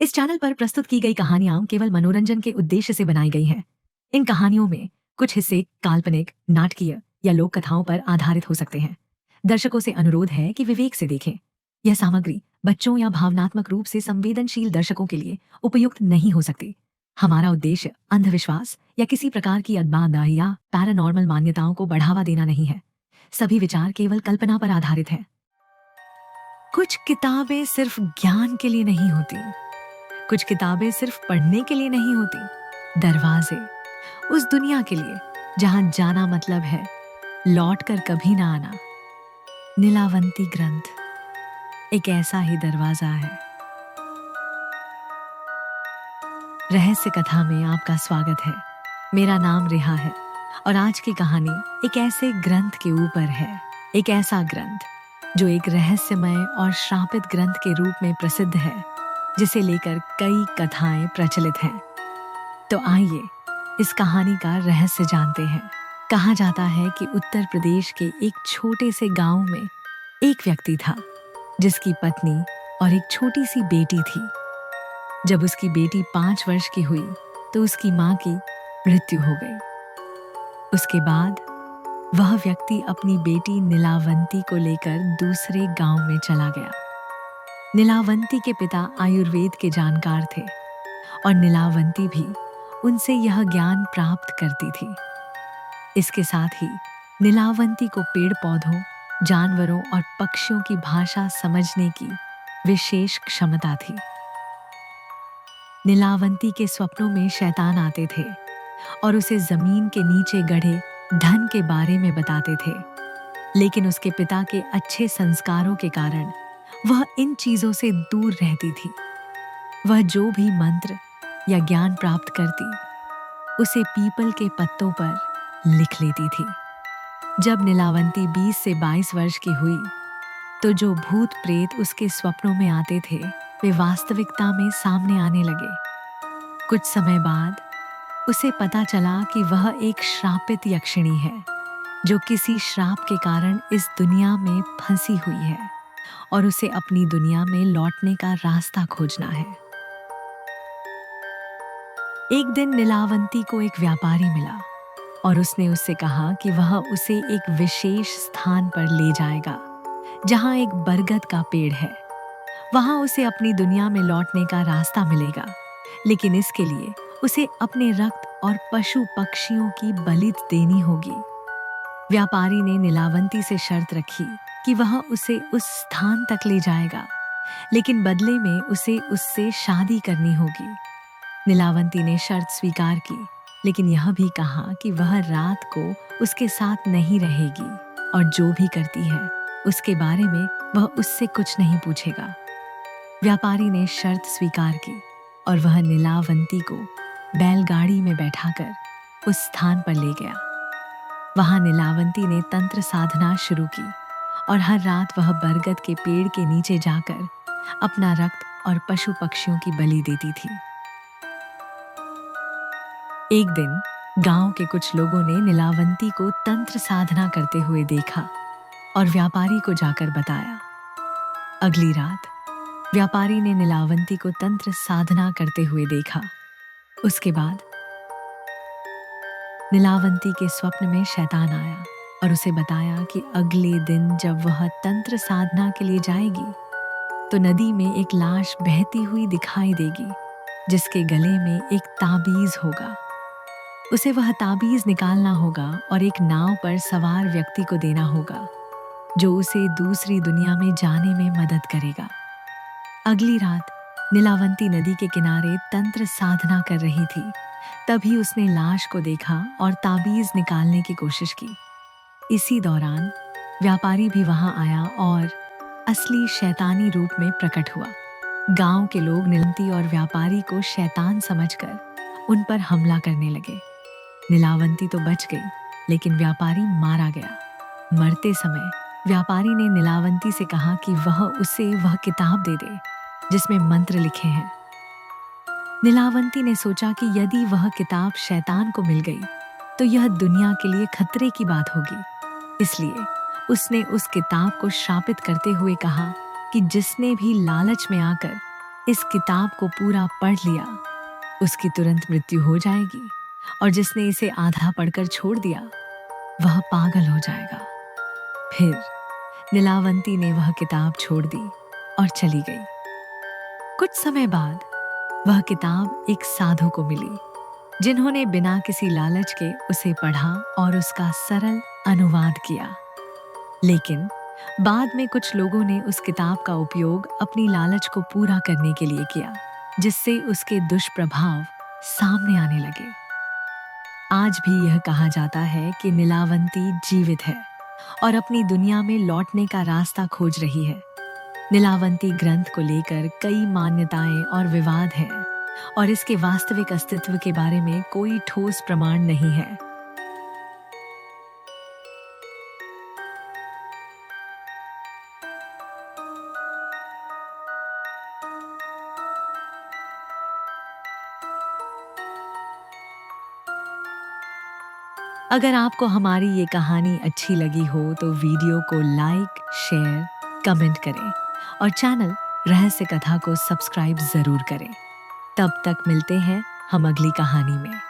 इस चैनल पर प्रस्तुत की गई कहानियां केवल मनोरंजन के उद्देश्य से बनाई गई हैं। इन कहानियों में कुछ हिस्से काल्पनिक, नाटकीय या लोक कथाओं पर आधारित हो सकते हैं। दर्शकों से अनुरोध है कि विवेक से देखें। यह सामग्री बच्चों या भावनात्मक रूप से संवेदनशील दर्शकों के लिए उपयुक्त नहीं हो सकती। हमारा उद्देश्य अंधविश्वास या किसी प्रकार की अज्ञानता या पैरानॉर्मल मान्यताओं को बढ़ावा देना नहीं है। सभी विचार केवल कल्पना पर आधारित हैं। कुछ किताबें सिर्फ ज्ञान के लिए नहीं होती, कुछ किताबें सिर्फ पढ़ने के लिए नहीं होती। दरवाजे उस दुनिया के लिए जहां जाना मतलब है लौट कर कभी ना आना। नीलावंती ग्रंथ एक ऐसा ही दरवाजा है। रहस्य कथा में आपका स्वागत है। मेरा नाम रिहा है और आज की कहानी एक ऐसे ग्रंथ के ऊपर है। एक ऐसा ग्रंथ जो एक रहस्यमय और श्रापित ग्रंथ के रूप में प्रसिद्ध है, जिसे लेकर कई कथाएं प्रचलित हैं। तो आइए इस कहानी का रहस्य जानते हैं। कहा जाता है कि उत्तर प्रदेश के एक छोटे से गांव में एक व्यक्ति था जिसकी पत्नी और एक छोटी सी बेटी थी। जब उसकी बेटी 5 वर्ष की हुई तो उसकी मां की मृत्यु हो गई। उसके बाद वह व्यक्ति अपनी बेटी नीलावंती को लेकर दूसरे गांव में चला गया। नीलावंती के पिता आयुर्वेद के जानकार थे और नीलावंती भी उनसे यह ज्ञान प्राप्त करती थी। इसके साथ ही नीलावंती को पेड़ पौधों, जानवरों और पक्षियों की भाषा समझने की विशेष क्षमता थी। नीलावंती के स्वप्नों में शैतान आते थे और उसे जमीन के नीचे गढ़े धन के बारे में बताते थे, लेकिन उसके पिता के अच्छे संस्कारों के कारण वह इन चीजों से दूर रहती थी। वह जो भी मंत्र या ज्ञान प्राप्त करती उसे पीपल के पत्तों पर लिख लेती थी। जब नीलावंती 20 से 22 वर्ष की हुई तो जो भूत प्रेत उसके स्वप्नों में आते थे वे वास्तविकता में सामने आने लगे। कुछ समय बाद उसे पता चला कि वह एक श्रापित यक्षिणी है जो किसी श्राप के कारण इस दुनिया में फंसी हुई है और उसे अपनी दुनिया में लौटने का रास्ता खोजना है। एक दिन नीलावंती को एक व्यापारी मिला और उसने उससे कहा कि वह उसे एक विशेष स्थान पर ले जाएगा जहां एक बरगद का पेड़ है। वहां उसे अपनी दुनिया में लौटने का रास्ता मिलेगा, लेकिन इसके लिए उसे अपने रक्त और पशु पक्षियों की बलि देनी होगी। व्यापारी ने नीलावंती से शर्त रखी कि वह उसे उस स्थान तक ले जाएगा, लेकिन बदले में उसे उससे शादी करनी होगी। नीलावंती ने शर्त स्वीकार की, लेकिन यह भी कहा कि वह रात को उसके साथ नहीं रहेगी और जो भी करती है उसके बारे में वह उससे कुछ नहीं पूछेगा। व्यापारी ने शर्त स्वीकार की और वह नीलावंती को बैलगाड़ी में बैठाकर उस स्थान पर ले गया। वहां नीलावंती ने तंत्र साधना शुरू की और हर रात वह बरगद के पेड़ के नीचे जाकर अपना रक्त और पशु पक्षियों की बलि देती थी। एक दिन गांव के कुछ लोगों ने नीलावंती को तंत्र साधना करते हुए देखा और व्यापारी को जाकर बताया। अगली रात व्यापारी ने नीलावंती को तंत्र साधना करते हुए देखा। उसके बाद नीलावंती के स्वप्न में शैतान आया और उसे बताया कि अगले दिन जब वह तंत्र साधना के लिए जाएगी तो नदी में एक लाश बहती हुई दिखाई देगी जिसके गले में एक ताबीज होगा। उसे वह ताबीज निकालना होगा और एक नाव पर सवार व्यक्ति को देना होगा जो उसे दूसरी दुनिया में जाने में मदद करेगा। अगली रात नीलावंती नदी के किनारे तंत्र साधना कर रही थी। तभी उसने लाश को देखा और ताबीज निकालने की कोशिश की। इसी दौरान व्यापारी भी वहां आया और असली शैतानी रूप में प्रकट हुआ। गांव के लोग नीलावंती और व्यापारी को शैतान समझकर उन पर हमला करने लगे। नीलावंती तो बच गई, लेकिन व्यापारी मारा गया। मरते समय व्यापारी ने नीलावंती से कहा कि वह उसे वह किताब दे दे जिसमें मंत्र लिखे हैं। नीलावंती ने सोचा कि यदि वह किताब शैतान को मिल गई तो यह दुनिया के लिए खतरे की बात होगी। इसलिए उसने उस किताब को श्रापित करते हुए कहा कि जिसने भी लालच में आकर इस किताब को पूरा पढ़ लिया उसकी तुरंत मृत्यु हो जाएगी, और जिसने इसे आधा पढ़कर छोड़ दिया वह पागल हो जाएगा। फिर नीलावंती ने वह किताब छोड़ दी और चली गई। कुछ समय बाद वह किताब एक साधु को मिली, जिन्होंने बिना किसी लालच के उसे पढ़ा और उसका सरल अनुवाद किया। लेकिन बाद में कुछ लोगों ने उस किताब का उपयोग अपनी लालच को पूरा करने के लिए किया, जिससे उसके दुष्प्रभाव सामने आने लगे। आज भी यह कहा जाता है कि नीलावंती जीवित है और अपनी दुनिया में लौटने का रास्ता खोज रही है। नीलावंती ग्रंथ को लेकर कई मान्यताएं और विवाद हैं, और इसके वास्तविक अस्तित्व के बारे में कोई ठोस प्रमाण नहीं है। अगर आपको हमारी ये कहानी अच्छी लगी हो तो वीडियो को लाइक, शेयर, कमेंट करें और चैनल रहस्य कथा को सब्सक्राइब जरूर करें। तब तक मिलते हैं हम अगली कहानी में।